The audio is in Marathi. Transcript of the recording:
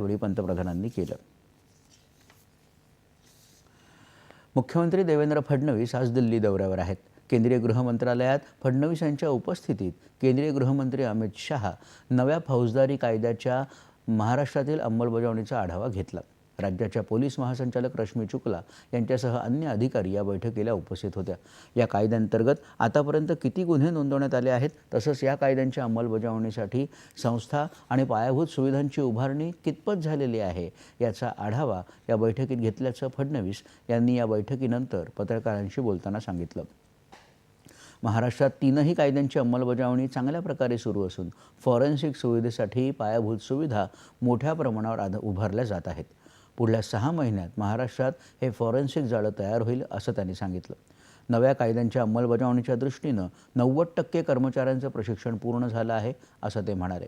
यावेळी पंतप्रधानांनी केलं। मुख्यमंत्री देवेंद्र फडणवीस आज दिल्ली दौऱ्यावर आहेत। केंद्रीय गृह मंत्रालयात फडणवीस यांच्या उपस्थितीत केंद्रीय गृहमंत्री अमित शहा नव्या फौजदारी कायद्याच्या महाराष्ट्रातील अंमलबजावणीचा आढावा घेतला। राज्याच्या पोलीस महासंचालक रश्मी शुक्ला यांच्यासह अन्य अधिकारी या बैठकीला उपस्थित होत्या। या कायद्यांतर्गत आतापर्यंत किती गुन्हे नोंदवण्यात आले आहेत, तसंच या कायद्यांच्या अंमलबजावणीसाठी संस्था आणि पायाभूत सुविधांची उभारणी कितपत झालेली आहे याचा आढावा या बैठकीत घेतल्याचं फडणवीस यांनी या बैठकीनंतर पत्रकारांशी बोलताना सांगितलं। महाराष्ट्रात तीनही कायद्यांची अंमलबजावणी चांगल्या प्रकारे सुरू असून फॉरेन्सिक सुविधेसाठी पायाभूत सुविधा मोठ्या प्रमाणावर उभारल्या जात आहेत। पुढल्या 6 महिन्यात महाराष्ट्रात हे फॉरेन्सिक जाळं तयार होईल असं त्यांनी सांगितलं। नव्या कायद्यांच्या अंमलबजावणीच्या दृष्टीनं 90% कर्मचाऱ्यांचं प्रशिक्षण पूर्ण झालं आहे असं ते म्हणाले।